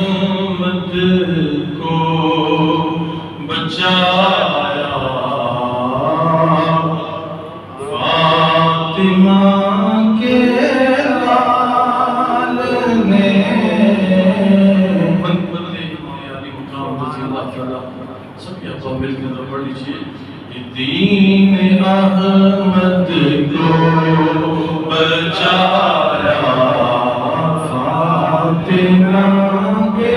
احمد کو بچایا فاطمہ کے لال نے سب یا تو مل کے پڑھ لیجیے دین احمد کو بچایا فاطمہ کے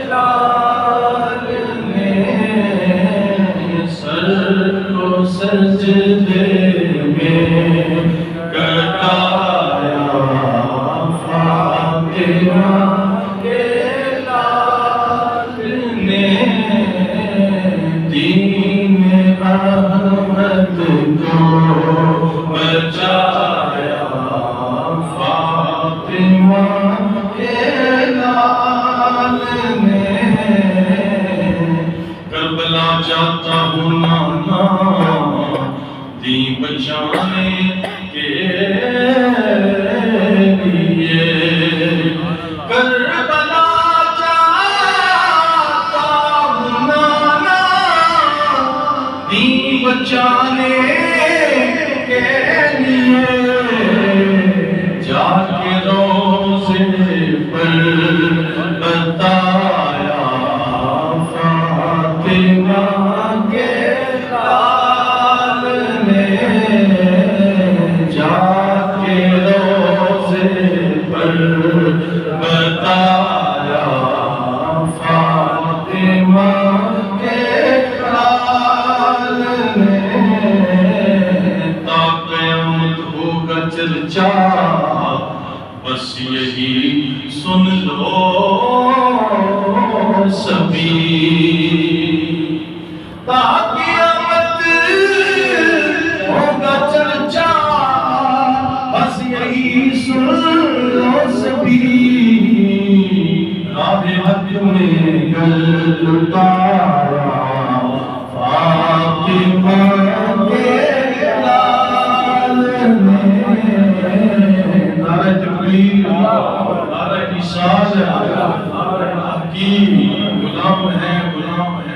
لال نے سر کو سجدے میں کٹایا فاطمہ کے لال نے دین احمد کو بچایا فاطمہ کے لال نے کربلا جاتا ہوں نانا دین بچانے کے لیے کربلا جاتا ہوں نانا دین بچانے کے لیے جا کے روزے پر بتایا فاطمہ کے لال نے جا کے روزے پر بتایا فاطمہ کے لال نے تا قیامت ہوگا چرچا بس یہی سن لو سبھی تا قیامت ہوگا چرچا بس یہی سن لو سبھی راہ حق میں گل لٹایا فاطمہ کے لال نے نعرہ تکبیر نعرہ نشاز غلام ہے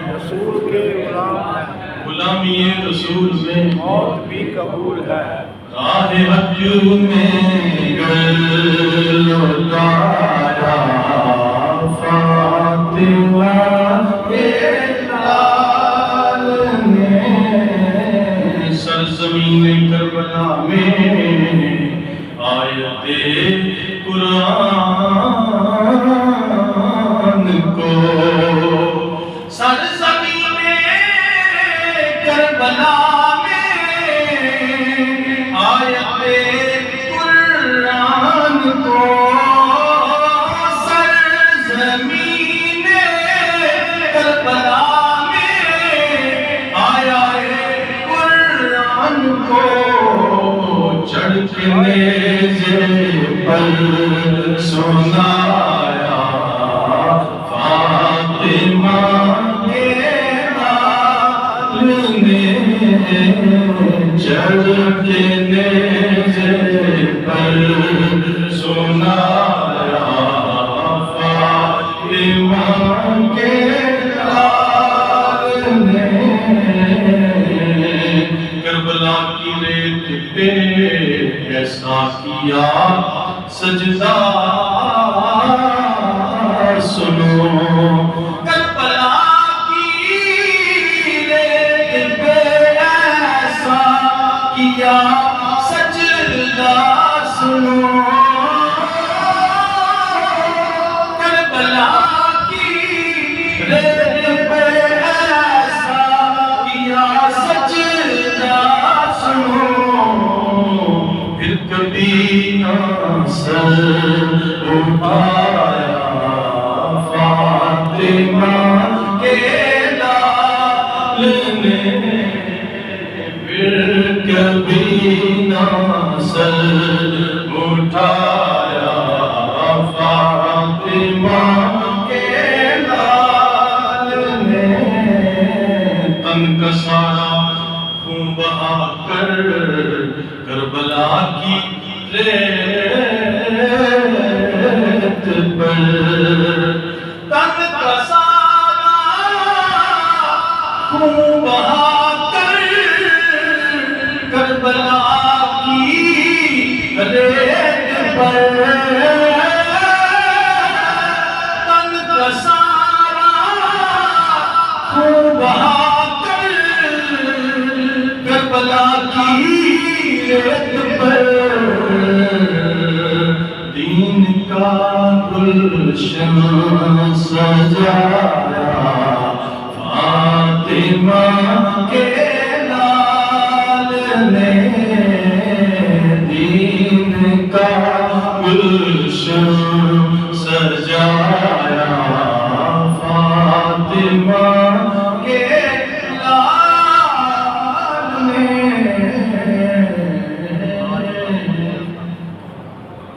رسول کے غلام ہے غلامی رسول میں موت بھی قبول ہے راہ حق میں گل لٹایا فاطمہ کے لال نے سرزمین کربلا میں آیت قرآن کو سرزمین کربلا میں آیت قرآن کو سرزمین کربلا میں آیت قرآن کو چڑھ کے نیزے پر سنایا فاطمہ کے لال نے چڑھ کے نیزے پر سنایا فاطمہ کے لال نے کربلا کی ریت پہ ایسا کیا سجدہ سنو کربلا کی ریت پہ ایسا کیا سجدہ سنو کربلا کی ریت پہ ایسا کیا سجدہ سنو پھر کبھی نہ سر اٹھایا فاطمہ کے لال نے پھر کبھی نہ سر اٹھایا فاطمہ کے لال نے تن کا سارا خون بہا کر کربلا کی ریت پر دین کا گلشن سجایا فاطمہ کے لال نے دین کا گلشن سجایا